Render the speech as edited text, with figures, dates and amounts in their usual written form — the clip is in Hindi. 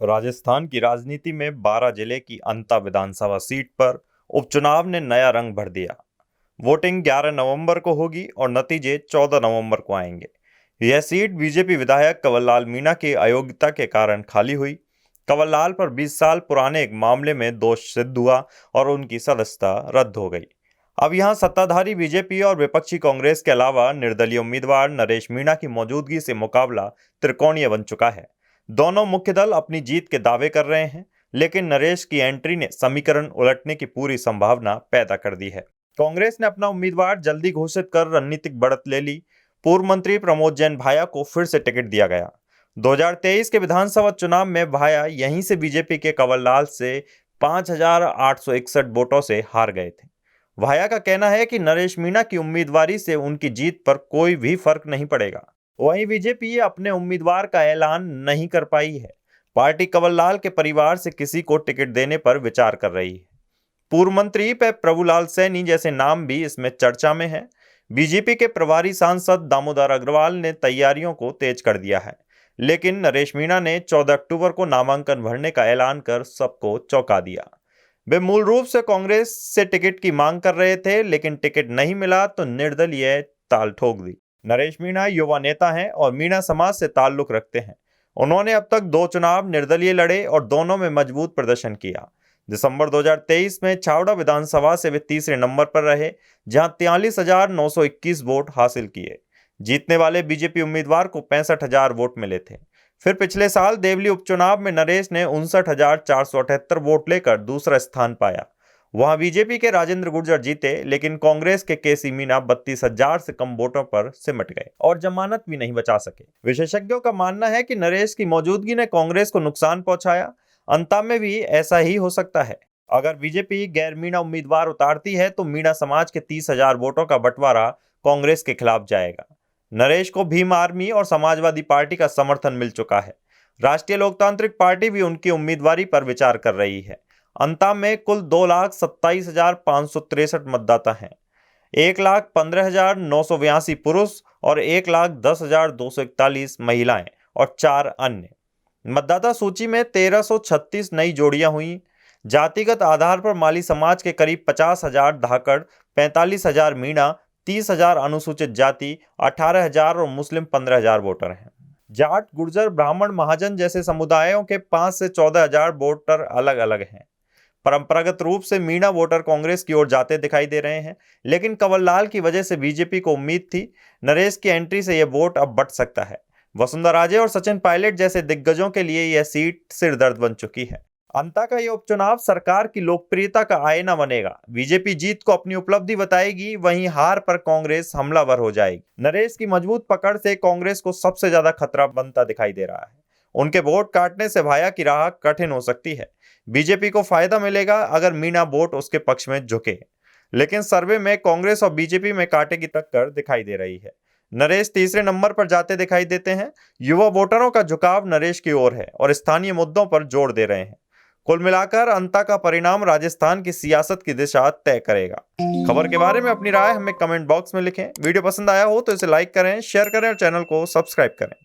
राजस्थान की राजनीति में 12 जिले की अंता विधानसभा सीट पर उपचुनाव ने नया रंग भर दिया। वोटिंग 11 नवंबर को होगी और नतीजे 14 नवंबर को आएंगे। यह सीट बीजेपी विधायक कंवरलाल मीणा की अयोग्यता के कारण खाली हुई। कंवरलाल पर 20 साल पुराने एक मामले में दोष सिद्ध हुआ और उनकी सदस्यता रद्द हो गई। अब यहां सत्ताधारी बीजेपी और विपक्षी कांग्रेस के अलावा निर्दलीय उम्मीदवार नरेश मीणा की मौजूदगी से मुकाबला त्रिकोणीय बन चुका है। दोनों मुख्य दल अपनी जीत के दावे कर रहे हैं, लेकिन नरेश की एंट्री ने समीकरण उलटने की पूरी संभावना पैदा कर दी है। कांग्रेस ने अपना उम्मीदवार जल्दी घोषित कर रणनीतिक बढ़त ले ली। पूर्व मंत्री प्रमोद जैन भाया को फिर से टिकट दिया गया। 2023 के विधानसभा चुनाव में भाया यहीं से बीजेपी के कंवरलाल से 5,861 वोटों से हार गए थे। भाया का कहना है कि नरेश मीणा की उम्मीदवारी से उनकी जीत पर कोई भी फर्क नहीं पड़ेगा। वहीं बीजेपी अपने उम्मीदवार का ऐलान नहीं कर पाई है। पार्टी कंवरलाल के परिवार से किसी को टिकट देने पर विचार कर रही है। पूर्व मंत्री प्रभुलाल सैनी जैसे नाम भी इसमें चर्चा में है। बीजेपी के प्रभारी सांसद दामोदर अग्रवाल ने तैयारियों को तेज कर दिया है, लेकिन नरेश मीणा ने 14 अक्टूबर को नामांकन भरने का ऐलान कर सबको चौंका दिया। वे मूल रूप से कांग्रेस से टिकट की मांग कर रहे थे, लेकिन टिकट नहीं मिला तो निर्दलीय ताल ठोक दी। नरेश मीणा युवा नेता हैं और मीणा समाज से ताल्लुक रखते हैं। उन्होंने अब तक 2 चुनाव निर्दलीय लड़े और दोनों में मजबूत प्रदर्शन किया। दिसंबर 2023 में छावड़ा विधानसभा से वे तीसरे नंबर पर रहे, जहां 43,921 वोट हासिल किए। जीतने वाले बीजेपी उम्मीदवार को 65,000 वोट मिले थे। फिर पिछले साल देवली उपचुनाव में नरेश ने 59,478 वोट लेकर दूसरा स्थान पाया। वहां बीजेपी के राजेंद्र गुर्जर जीते, लेकिन कांग्रेस के केसी मीणा 32,000 से कम वोटों पर सिमट गए और जमानत भी नहीं बचा सके। विशेषज्ञों का मानना है कि नरेश की मौजूदगी ने कांग्रेस को नुकसान पहुंचाया। अंत में भी ऐसा ही हो सकता है। अगर बीजेपी गैर मीणा उम्मीदवार उतारती है तो मीणा समाज के 30,000 वोटों का बंटवारा कांग्रेस के खिलाफ जाएगा। नरेश को भीम आर्मी और समाजवादी पार्टी का समर्थन मिल चुका है। राष्ट्रीय लोकतांत्रिक पार्टी भी उनकी उम्मीदवारी पर विचार कर रही है। अंता में कुल 2,27,563 मतदाता हैं। 1,15,982 पुरुष और 1,10,241 महिलाएं और 4 अन्य। मतदाता सूची में 1,336 नई जोड़ियां हुई। जातिगत आधार पर माली समाज के करीब 50,000 धाकड़, 45,000 मीणा, 30,000 अनुसूचित जाति, 18,000 और मुस्लिम 15,000 वोटर हैं। जाट, गुर्जर, ब्राह्मण, महाजन जैसे समुदायों के 5 से 14,000 वोटर अलग अलग हैं। परंपरागत रूप से मीणा वोटर कांग्रेस की ओर जाते दिखाई दे रहे हैं, लेकिन कंवरलाल की वजह से बीजेपी को उम्मीद थी नरेश की एंट्री से यह वोट अब बढ़ सकता है। वसुंधरा राजे और सचिन पायलट जैसे दिग्गजों के लिए यह सीट सिरदर्द बन चुकी है। अंता का यह उपचुनाव सरकार की लोकप्रियता का आईना बनेगा। बीजेपी जीत को अपनी उपलब्धि बताएगी, वहीं हार पर कांग्रेस हमलावर हो जाएगी। नरेश की मजबूत पकड़ से कांग्रेस को सबसे ज्यादा खतरा बनता दिखाई दे रहा है। उनके वोट काटने से भाया की राह कठिन हो सकती है। बीजेपी को फायदा मिलेगा अगर मीणा वोट उसके पक्ष में झुके, लेकिन सर्वे में कांग्रेस और बीजेपी में कांटे की टक्कर दिखाई दे रही है। नरेश तीसरे नंबर पर जाते दिखाई देते हैं। युवा वोटरों का झुकाव नरेश की ओर है और स्थानीय मुद्दों पर जोर दे रहे हैं। कुल मिलाकर अंता का परिणाम राजस्थान की सियासत की दिशा तय करेगा। खबर के बारे में अपनी राय हमें कमेंट बॉक्स में लिखें। वीडियो पसंद आया हो तो इसे लाइक करें, शेयर करें और चैनल को सब्सक्राइब करें।